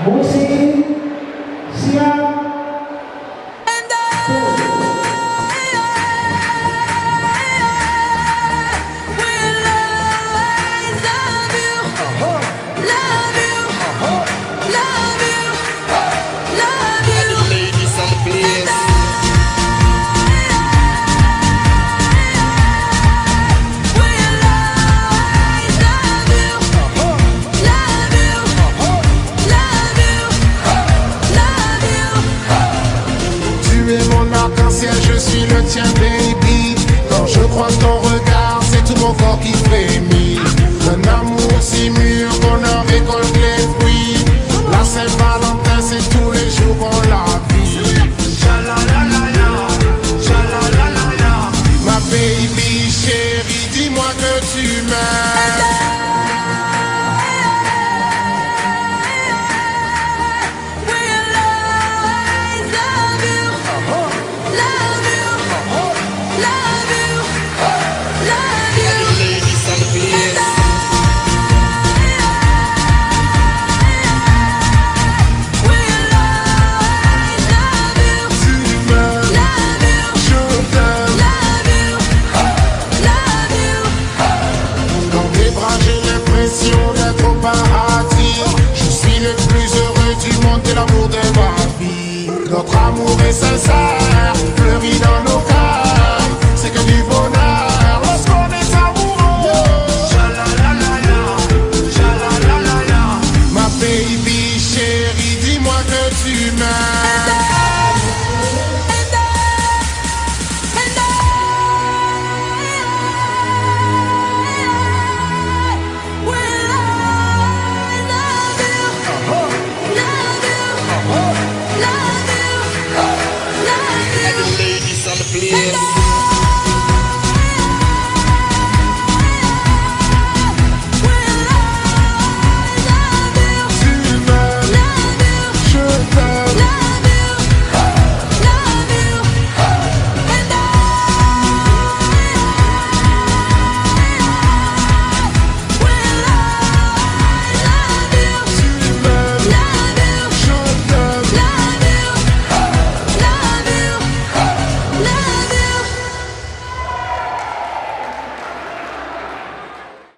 Musik siap. Je suis le tien, baby. Quand je croise ton regard, c'est tout mon corps qui frémit. Un amour si mûr qu'on en récolte les fruits. La Saint-Valentin, c'est tous les jours qu'on la vit. Ma baby chérie, dis-moi que tu m'aimes. Je suis le plus heureux du monde, t'es l'amour de ma vie. Notre amour est sincère, fleuri dans nos cœurs. C'est que du bonheur lorsqu'on est amoureux. Ma baby chérie, dis-moi que tu m'aimes.